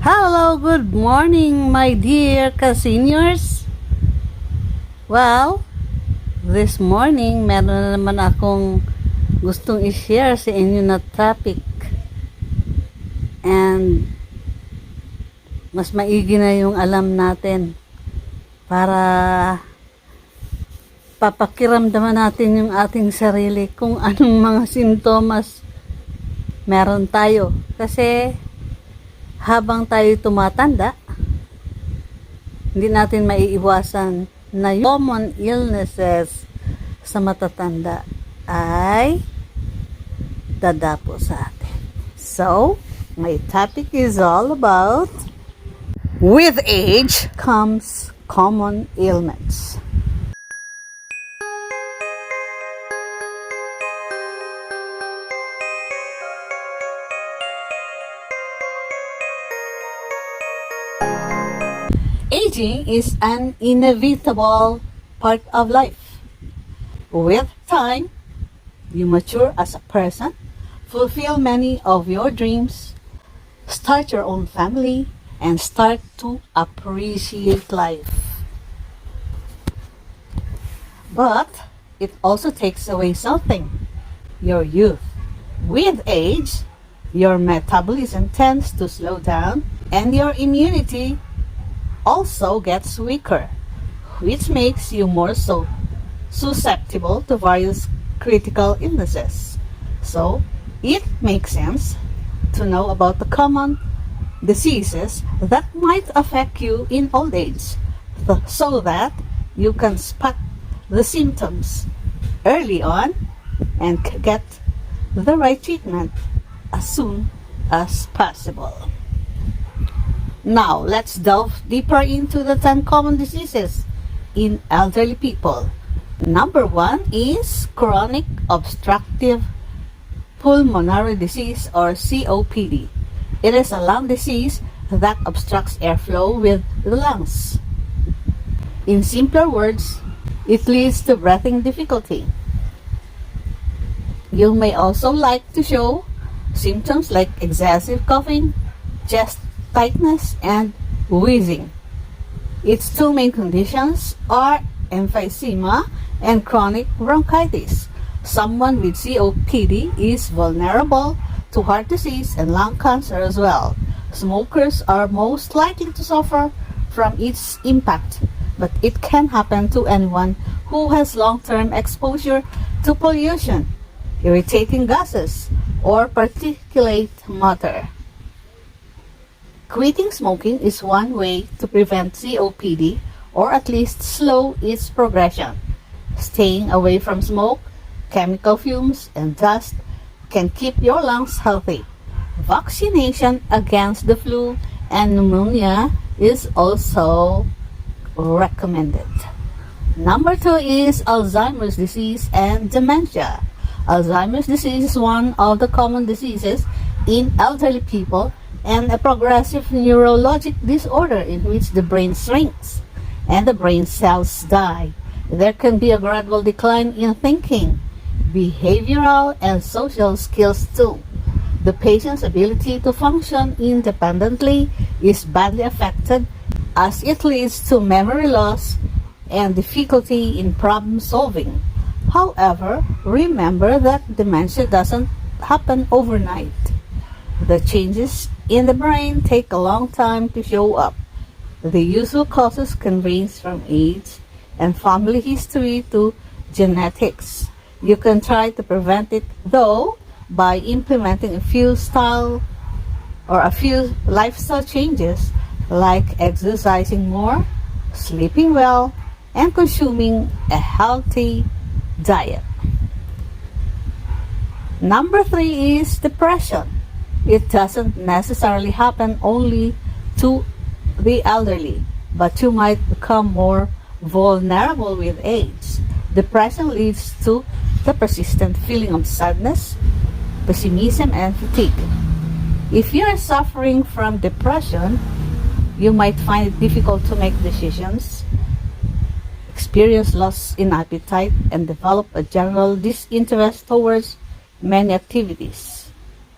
Hello, good morning, my dear ka-seniors. Well, this morning, meron na naman akong gustong i-share sa inyo na topic. And mas maigi na yung alam natin para papakiramdaman natin yung ating sarili kung anong mga sintomas meron tayo. Kasi habang tayo tumatanda, hindi natin maiiwasan na yung common illnesses sa matatanda ay dadapo sa atin. So, my topic is all about with age comes common ailments. Aging is an inevitable part of life. With time, you mature as a person, fulfill many of your dreams, start your own family, and start to appreciate life. But it also takes away something, your youth. With age, your metabolism tends to slow down and your immunity also gets weaker, which makes you more susceptible to various critical illnesses. So, it makes sense to know about the common diseases that might affect you in old age, so that you can spot the symptoms early on and get the right treatment as soon as possible. Now, let's delve deeper into the 10 common diseases in elderly people. Number 1 is chronic obstructive pulmonary disease or COPD. It is a lung disease that obstructs airflow with the lungs. In simpler words, it leads to breathing difficulty. You may also like to show symptoms like excessive coughing, chest tightness, and wheezing. Its two main conditions are emphysema and chronic bronchitis. Someone with COPD is vulnerable to heart disease and lung cancer as well. Smokers are most likely to suffer from its impact, but it can happen to anyone who has long-term exposure to pollution, irritating gases, or particulate matter. Quitting smoking is one way to prevent COPD or at least slow its progression. Staying away from smoke, chemical fumes, and dust can keep your lungs healthy. Vaccination against the flu and pneumonia is also recommended. Number 2 is Alzheimer's disease and dementia. Alzheimer's disease is one of the common diseases in elderly people and a progressive neurologic disorder in which the brain shrinks and the brain cells die. There can be a gradual decline in thinking, behavioral, and social skills too. The patient's ability to function independently is badly affected as it leads to memory loss and difficulty in problem solving. However, remember that dementia doesn't happen overnight. The changes in the brain take a long time to show up. The usual causes can range from age and family history to genetics. You can try to prevent it though by implementing a few lifestyle changes like exercising more, sleeping well, and consuming a healthy diet. Number 3 is depression. It doesn't necessarily happen only to the elderly, but you might become more vulnerable with age. Depression leads to the persistent feeling of sadness, pessimism, and fatigue. If you are suffering from depression, you might find it difficult to make decisions, experience loss in appetite, and develop a general disinterest towards many activities.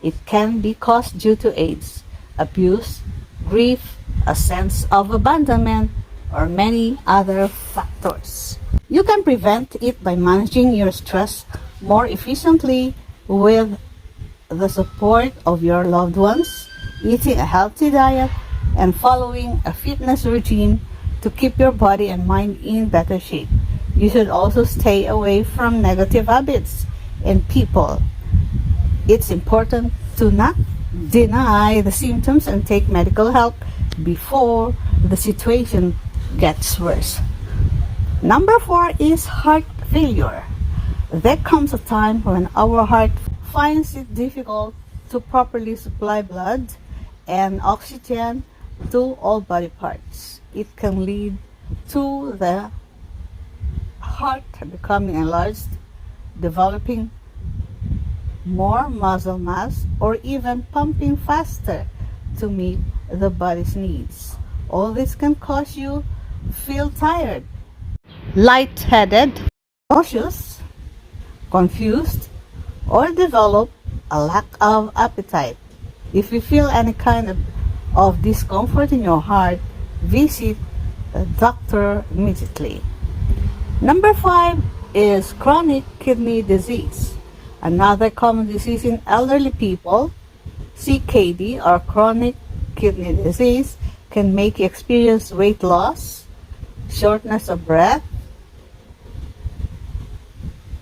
It can be caused due to age, abuse, grief, a sense of abandonment, or many other factors. You can prevent it by managing your stress more efficiently with the support of your loved ones, eating a healthy diet, and following a fitness routine to keep your body and mind in better shape. You should also stay away from negative habits and people. It's important to not deny the symptoms and take medical help before the situation gets worse. Number 4 is heart failure. There comes a time when our heart finds it difficult to properly supply blood and oxygen to all body parts. It can lead to the heart becoming enlarged, developing more muscle mass, or even pumping faster to meet the body's needs. All this can cause you feel tired, lightheaded, nauseous, confused, or develop a lack of appetite. If you feel any kind of discomfort in your heart, visit a doctor immediately. Number 5 is chronic kidney disease. Another common disease in elderly people, CKD or chronic kidney disease, can make you experience weight loss, shortness of breath,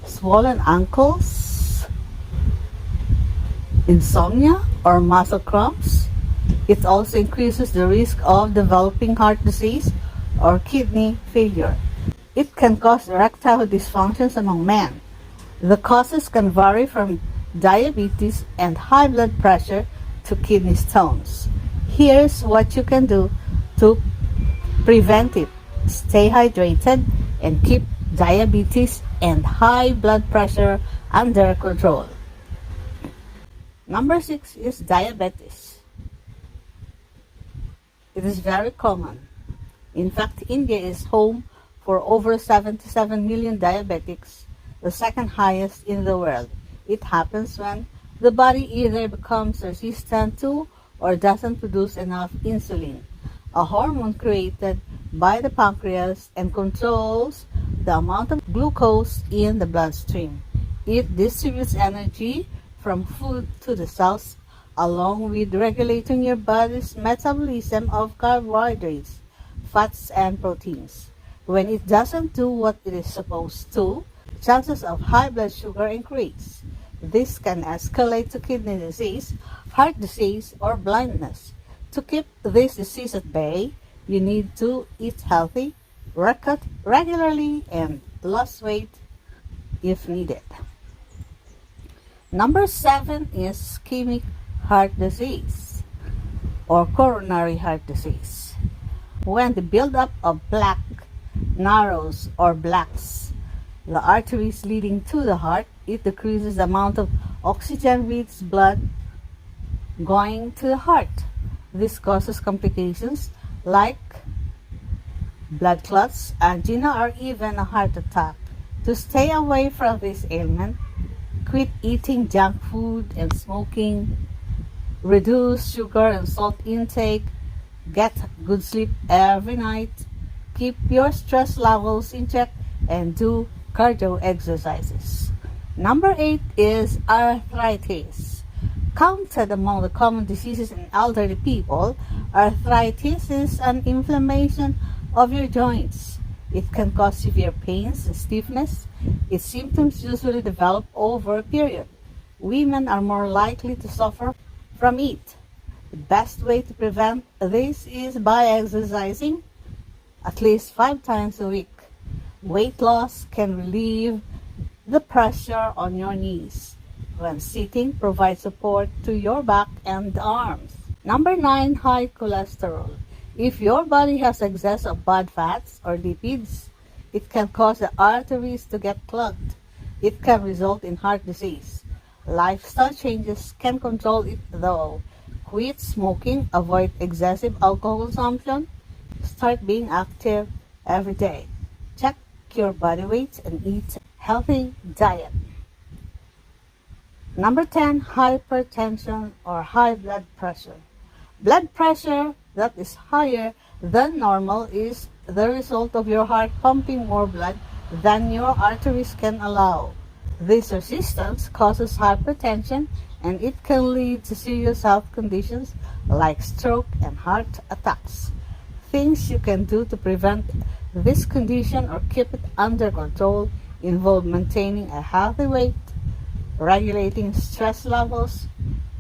swollen ankles, insomnia, or muscle cramps. It also increases the risk of developing heart disease or kidney failure. It can cause erectile dysfunctions among men. The causes can vary from diabetes and high blood pressure to kidney stones. Here's what you can do to prevent it. Stay hydrated and keep diabetes and high blood pressure under control. Number 6 is diabetes. It is very common. In fact, India is home for over 77 million diabetics, the second highest in the world. It happens when the body either becomes resistant to or doesn't produce enough insulin, a hormone created by the pancreas and controls the amount of glucose in the bloodstream. It distributes energy from food to the cells, along with regulating your body's metabolism of carbohydrates, fats, and proteins. When it doesn't do what it is supposed to, chances of high blood sugar increase. This can escalate to kidney disease, heart disease, or blindness. To keep this disease at bay, you need to eat healthy, work out regularly, and lose weight if needed. Number 7 is ischemic heart disease or coronary heart disease. When the buildup of plaque narrows or blocks the arteries leading to the heart, it decreases the amount of oxygen-rich blood going to the heart. This causes complications like blood clots, angina, or even a heart attack. To stay away from this ailment, quit eating junk food and smoking, reduce sugar and salt intake, get good sleep every night, keep your stress levels in check, and do cardio exercises. Number 8 is arthritis. Counted among the common diseases in elderly people, arthritis is an inflammation of your joints. It can cause severe pains and stiffness. Its symptoms usually develop over a period. Women are more likely to suffer from it. The best way to prevent this is by exercising at least 5 times a week. Weight loss can relieve the pressure on your knees. When sitting, provide support to your back and arms. Number 9, high cholesterol. If your body has excess of bad fats or lipids, it can cause the arteries to get clogged. It can result in heart disease. Lifestyle changes can control it though. Quit smoking, avoid excessive alcohol consumption, start being active every day. Check your body weight and eat healthy diet. Number 10, hypertension or high blood pressure. Blood pressure that is higher than normal is the result of your heart pumping more blood than your arteries can allow. This resistance causes hypertension, and it can lead to serious health conditions like stroke and heart attacks. Things you can do to prevent this condition or keep it under control involve maintaining a healthy weight, regulating stress levels,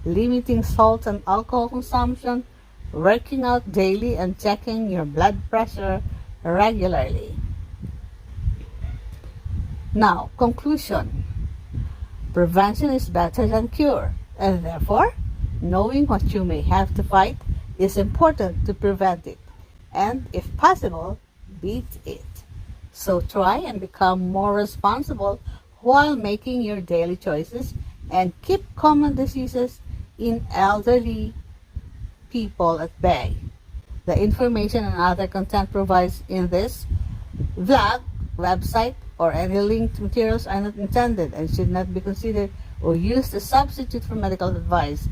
limiting salt and alcohol consumption, working out daily, and checking your blood pressure regularly. Now, conclusion. Prevention is better than cure, and therefore, knowing what you may have to fight is important to prevent it, and if possible, beat it. So try and become more responsible while making your daily choices and keep common diseases in elderly people at bay. The information and other content provided in this vlog, website, or any linked materials are not intended and should not be considered or used as substitute for medical advice,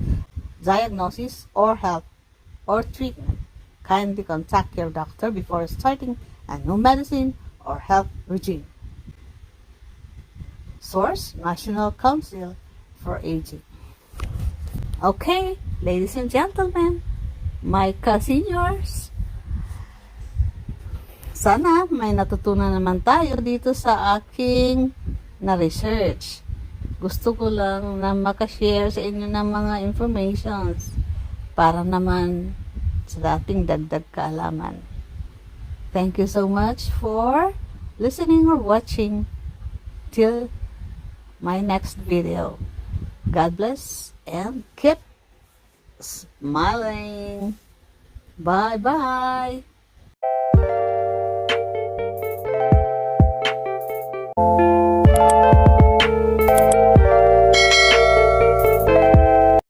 diagnosis, or health or treatment. Kindly contact your doctor before starting a new medicine or health regime. Source: National Council for Aging. Okay, ladies and gentlemen, my ka-seniors, sana may natutunan naman tayo dito sa aking na-research. Gusto ko lang na makashare sa inyo ng mga informations para naman sa dating dagdag kaalaman. Thank you so much for listening or watching till my next video. God bless and keep smiling. Bye-bye.